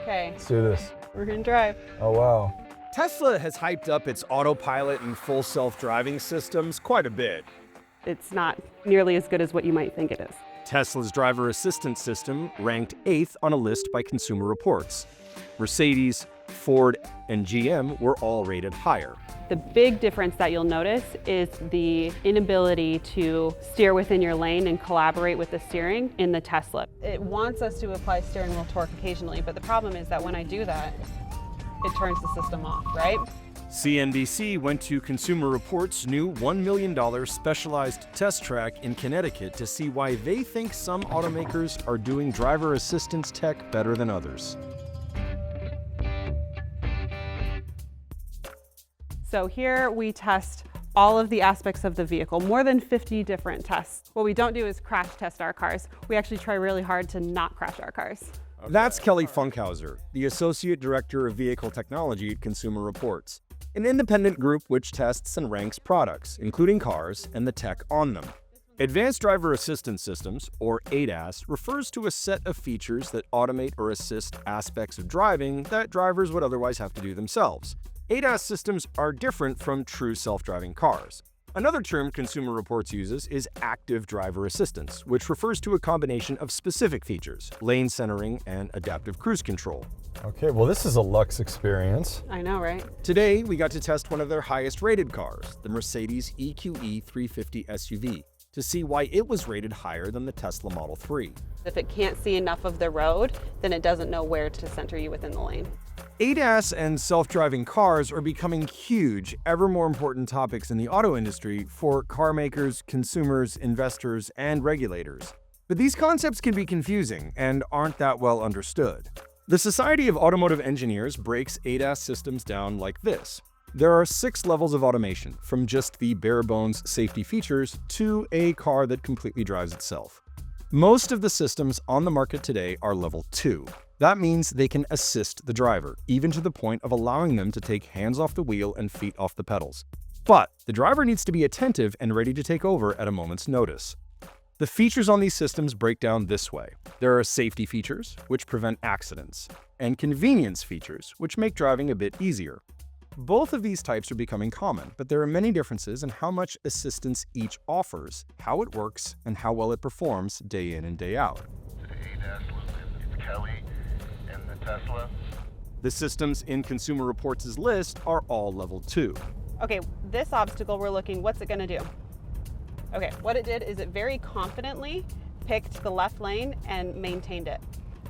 Okay, Let's do this. we're gonna drive. Oh, wow. Tesla has hyped up its Autopilot and Full Self-Driving systems quite a bit. It's not nearly as good as what you might think it is. Tesla's driver assistance system ranked 8th on a list by Consumer Reports. Mercedes, Ford, and GM were all rated higher. The big difference that you'll notice is the inability to steer within your lane and collaborate with the steering in the Tesla. It wants us to apply steering wheel torque occasionally, but the problem is that when I do that, it turns the system off, right? CNBC went to Consumer Reports' new $1 million specialized test track in Connecticut to see why they think some automakers are doing driver assistance tech better than others. So here we test all of the aspects of the vehicle, more than 50 different tests. What we don't do is crash test our cars. We actually try really hard to not crash our cars. That's Kelly Funkhauser, the Associate Director of Vehicle Technology at Consumer Reports, an independent group which tests and ranks products, including cars, and the tech on them. Advanced Driver Assistance Systems, or ADAS, refers to a set of features that automate or assist aspects of driving that drivers would otherwise have to do themselves. ADAS systems are different from true self-driving cars. Another term Consumer Reports uses is active driver assistance, which refers to a combination of specific features, lane centering, and adaptive cruise control. Okay, well, this is a luxe experience. I know, right? Today, we got to test one of their highest-rated cars, the Mercedes EQE 350 SUV, to see why it was rated higher than the Tesla Model 3. If it can't see enough of the road, then it doesn't know where to center you within the lane. ADAS and self-driving cars are becoming huge, ever more important topics in the auto industry for car makers, consumers, investors, and regulators. But these concepts can be confusing and aren't that well understood. The Society of Automotive Engineers breaks ADAS systems down like this. There are 6 levels of automation, from just the bare-bones safety features to a car that completely drives itself. Most of the systems on the market today are level 2. That means they can assist the driver, even to the point of allowing them to take hands off the wheel and feet off the pedals. But the driver needs to be attentive and ready to take over at a moment's notice. The features on these systems break down this way. There are safety features, which prevent accidents, and convenience features, which make driving a bit easier. Both of these types are becoming common, but there are many differences in how much assistance each offers, how it works, and how well it performs day in and day out. It's Kelly and the Tesla. The systems in Consumer Reports' list are all level 2. Okay, this obstacle we're looking, what's it gonna do? Okay, what it did is it very confidently picked the left lane and maintained it.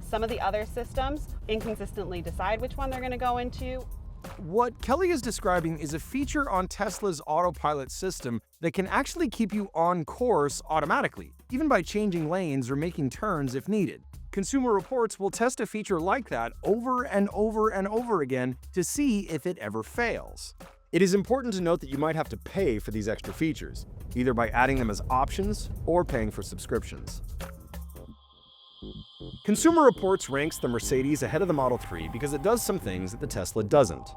Some of the other systems inconsistently decide which one they're gonna go into. What Kelly is describing is a feature on Tesla's Autopilot system that can actually keep you on course automatically, even by changing lanes or making turns if needed. Consumer Reports will test a feature like that over and over and over again to see if it ever fails. It is important to note that you might have to pay for these extra features, either by adding them as options or paying for subscriptions. Consumer Reports ranks the Mercedes ahead of the Model 3 because it does some things that the Tesla doesn't.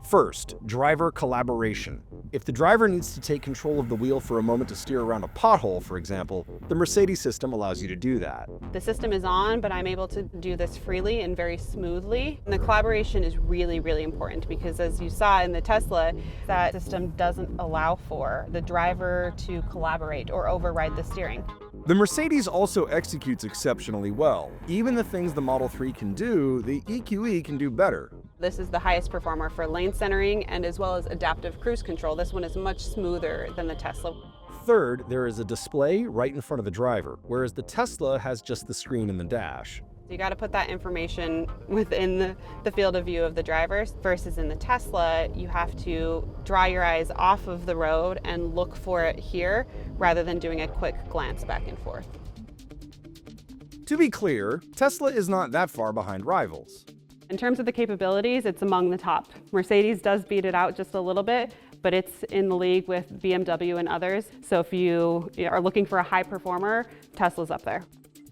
First, driver collaboration. If the driver needs to take control of the wheel for a moment to steer around a pothole, for example, the Mercedes system allows you to do that. The system is on, but I'm able to do this freely and very smoothly. And the collaboration is really, really important because as you saw in the Tesla, that system doesn't allow for the driver to collaborate or override the steering. The Mercedes also executes exceptionally well. Even the things the Model 3 can do, the EQE can do better. This is the highest performer for lane centering and as well as adaptive cruise control. This one is much smoother than the Tesla. Third, there is a display right in front of the driver, whereas the Tesla has just the screen in the dash. You got to put that information within the field of view of the drivers versus in the Tesla, you have to draw your eyes off of the road and look for it here rather than doing a quick glance back and forth. To be clear, Tesla is not that far behind rivals. In terms of the capabilities, it's among the top. Mercedes does beat it out just a little bit, but it's in the league with BMW and others. So if you are looking for a high performer, Tesla's up there.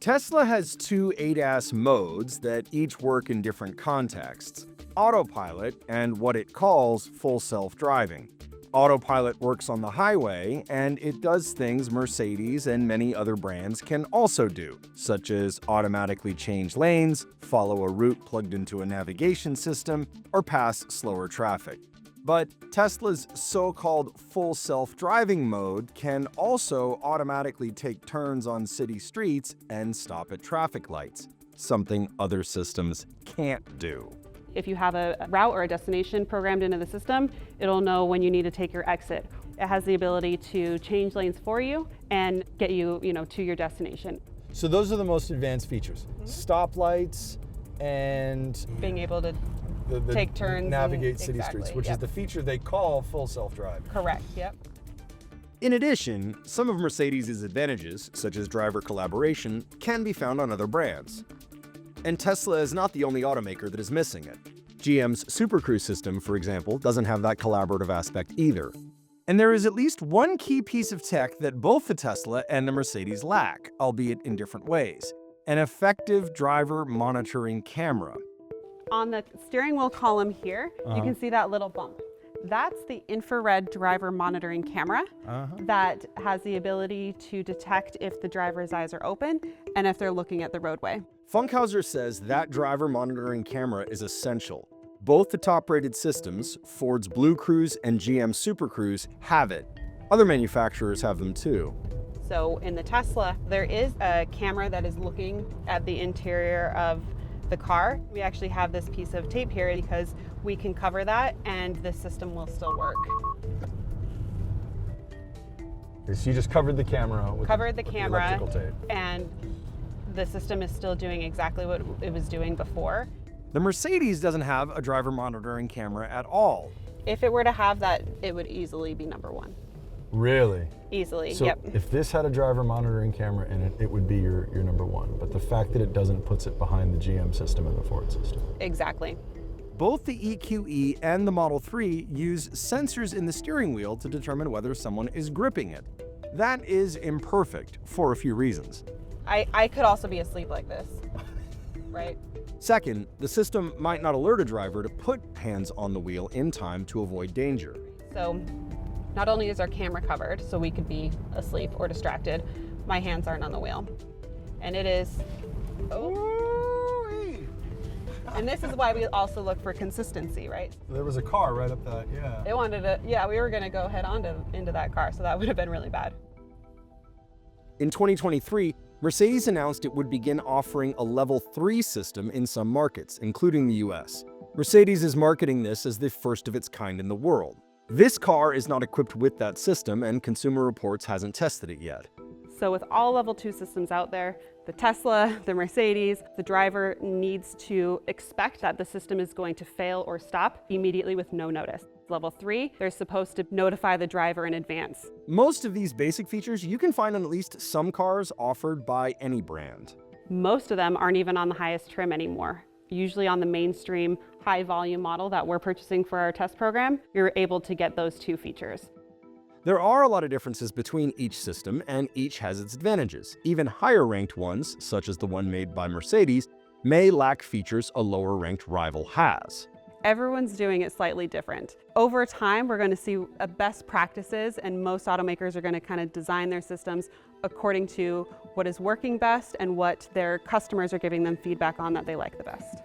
Tesla has 2 ADAS modes that each work in different contexts: Autopilot and what it calls Full Self-Driving. Autopilot works on the highway, and it does things Mercedes and many other brands can also do, such as automatically change lanes, follow a route plugged into a navigation system, or pass slower traffic. But Tesla's so-called full self-driving mode can also automatically take turns on city streets and stop at traffic lights, something other systems can't do. If you have a route or a destination programmed into the system, it'll know when you need to take your exit. It has the ability to change lanes for you and get you, to your destination. So those are the most advanced features. Stoplights and Being able to take turns, navigate city exactly, streets, which yep. is the feature they call full self-driving. Correct, yep. In addition, some of Mercedes' advantages, such as driver collaboration, can be found on other brands. And Tesla is not the only automaker that is missing it. GM's Super Cruise system, for example, doesn't have that collaborative aspect either. And there is at least one key piece of tech that both the Tesla and the Mercedes lack, albeit in different ways: an effective driver monitoring camera. On the steering wheel column here, you can see that little bump. That's the infrared driver monitoring camera that has the ability to detect if the driver's eyes are open and if they're looking at the roadway. Funkhauser says that driver monitoring camera is essential. Both the top-rated systems, Ford's Blue Cruise and GM Super Cruise, have it. Other manufacturers have them too. So in the Tesla, there is a camera that is looking at the interior of the car. We actually have this piece of tape here because we can cover that and the system will still work. So you just covered the camera with, Covered the with camera the electrical tape. and the system is still doing exactly what it was doing before. The Mercedes doesn't have a driver monitoring camera at all. If it were to have that, it would easily be number one. Really? Easily, So yep. if this had a driver monitoring camera in it, it would be your number one. But the fact that it doesn't puts it behind the GM system and the Ford system. Exactly. Both the EQE and the Model 3 use sensors in the steering wheel to determine whether someone is gripping it. That is imperfect for a few reasons. I could also be asleep like this, right? Second, the system might not alert a driver to put hands on the wheel in time to avoid danger. So not only is our camera covered, so we could be asleep or distracted, my hands aren't on the wheel. And it is, and this is why we also look for consistency, right? There was a car right up that, yeah. They wanted to, we were gonna go head on into that car, so that would have been really bad. In 2023, Mercedes announced it would begin offering a Level 3 system in some markets, including the US. Mercedes is marketing this as the first of its kind in the world. This car is not equipped with that system, and Consumer Reports hasn't tested it yet. So with all Level 2 systems out there, the Tesla, the Mercedes, the driver needs to expect that the system is going to fail or stop immediately with no notice. Level 3, they're supposed to notify the driver in advance. Most of these basic features you can find on at least some cars offered by any brand. Most of them aren't even on the highest trim anymore. Usually on the mainstream high volume model that we're purchasing for our test program, you're able to get those two features. There are a lot of differences between each system, and each has its advantages. Even higher ranked ones, such as the one made by Mercedes, may lack features a lower ranked rival has. Everyone's doing it slightly different. Over time, we're going to see best practices, and most automakers are going to kind of design their systems according to what is working best and what their customers are giving them feedback on that they like the best.